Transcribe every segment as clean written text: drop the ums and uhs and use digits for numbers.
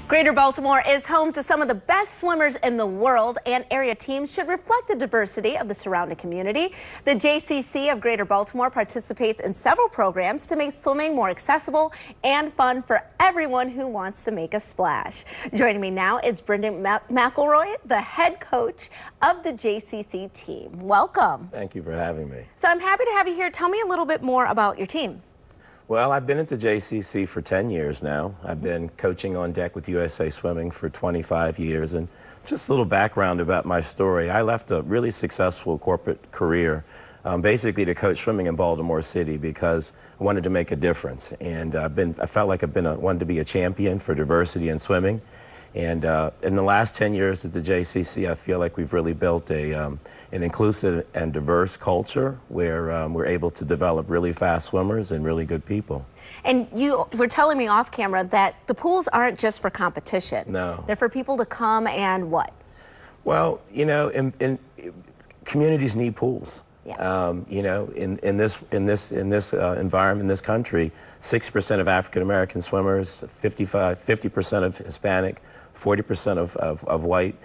Greater Baltimore is home to some of the best swimmers in the world, and area teams should reflect the diversity of the surrounding community. The JCC of Greater Baltimore participates in several programs to make swimming more accessible and fun for everyone who wants to make a splash. Joining me now is Brendan McElroy, the head coach of the JCC team. Welcome. Thank you for having me. So I'm happy to have you here. Tell me a little bit more about your team. Well, I've been at the JCC for 10 years now. I've been coaching on deck with USA Swimming for 25 years. And just a little background about my story. I left a really successful corporate career basically to coach swimming in Baltimore City because I wanted to make a difference. And I felt like wanted to be a champion for diversity in swimming. And in the last 10 years at the JCC, I feel like we've really built an inclusive and diverse culture where we're able to develop really fast swimmers and really good people. And you were telling me off camera that the pools aren't just for competition. No. They're for people to come and what? Well, you know, in communities need pools. Yeah. You know, in this environment, in this country, 6% of African American swimmers, 50% of Hispanic, 40% of white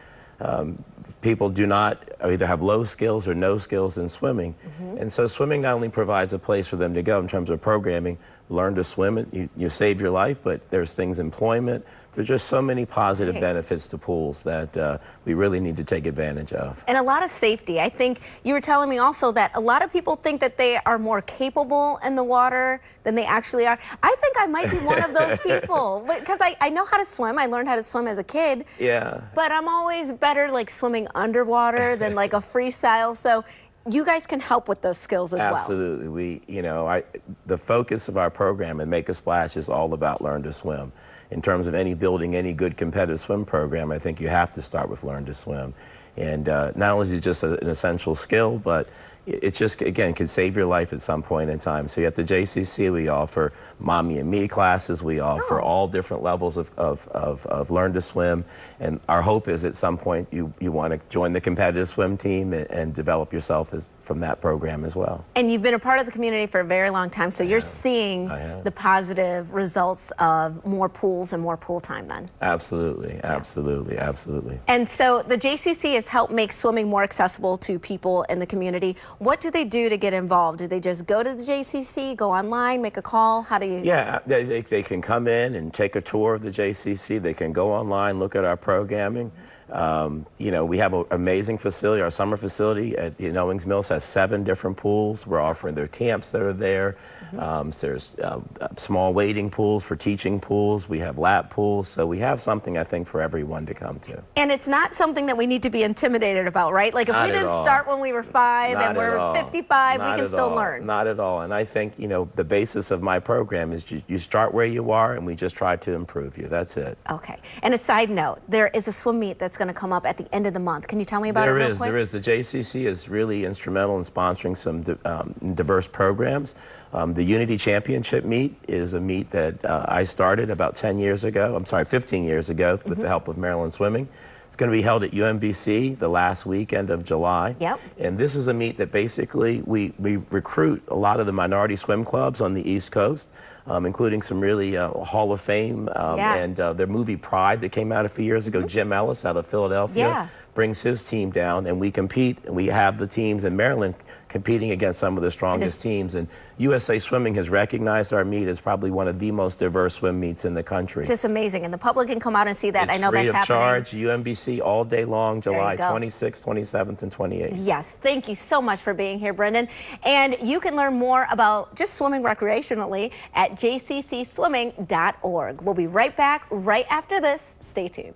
people do not either have low skills or no skills in swimming. Mm-hmm. And so swimming not only provides a place for them to go in terms of programming, learn to swim, you save your life, but there's things, employment. There's just so many positive benefits to pools that we really need to take advantage of. And a lot of safety. I think you were telling me also that a lot of people think that they are more capable in the water than they actually are. I think I might be one of those people because I know how to swim. I learned how to swim as a kid. Yeah. But I'm always better like swimming underwater than like a freestyle. So you guys can help with those skills as well. Absolutely. The focus of our program and Make a Splash is all about learn to swim. In terms of building any good competitive swim program, I think you have to start with learn to swim. And not only is it just an essential skill, but it's just, again, can save your life at some point in time. So at the JCC, we offer Mommy and Me classes. We offer all different levels of learn to swim. And our hope is at some point you want to join the competitive swim team and develop yourself from that program as well. And you've been a part of the community for a very long time, so you're seeing the positive results of more pools and more pool time then. Absolutely, absolutely, absolutely. And so the JCC has helped make swimming more accessible to people in the community. What do they do to get involved? Do they just go to the JCC, go online, make a call? How do you? Yeah, they can come in and take a tour of the JCC. They can go online, look at our programming. You know, we have an amazing facility. Our summer facility at Owings Mills has 7 different pools. We're offering their camps that are there. There's small wading pools for teaching pools. We have lap pools. So we have something, I think, for everyone to come to. And it's not something that we need to be intimidated about, right? Like if we didn't start when we were 5 and we're 55, we can still learn. Not at all. And I think, you know, the basis of my program is you start where you are and we just try to improve you. That's it. Okay. And a side note, there is a swim meet that's going to come up at the end of the month. Can you tell me about it real quick? There is. The JCC is really instrumental in sponsoring some diverse programs. The Unity Championship meet is a meet that I started about 15 years ago with the help of Maryland Swimming. It's going to be held at UMBC the last weekend of July. Yep. And this is a meet that basically we recruit a lot of the minority swim clubs on the East Coast, including some really Hall of Fame and their movie Pride that came out a few years ago. Jim Ellis out of Philadelphia brings his team down, and we compete, and we have the teams in Maryland competing against some of the strongest teams. And USA Swimming has recognized our meet as probably one of the most diverse swim meets in the country. Just amazing. And the public can come out and see that. It's I know free that's of happening. charge, UMBC all day long, July 26th, 27th, and 28th. Yes. Thank you so much for being here, Brendan. And you can learn more about just swimming recreationally at jccswimming.org. We'll be right back right after this. Stay tuned.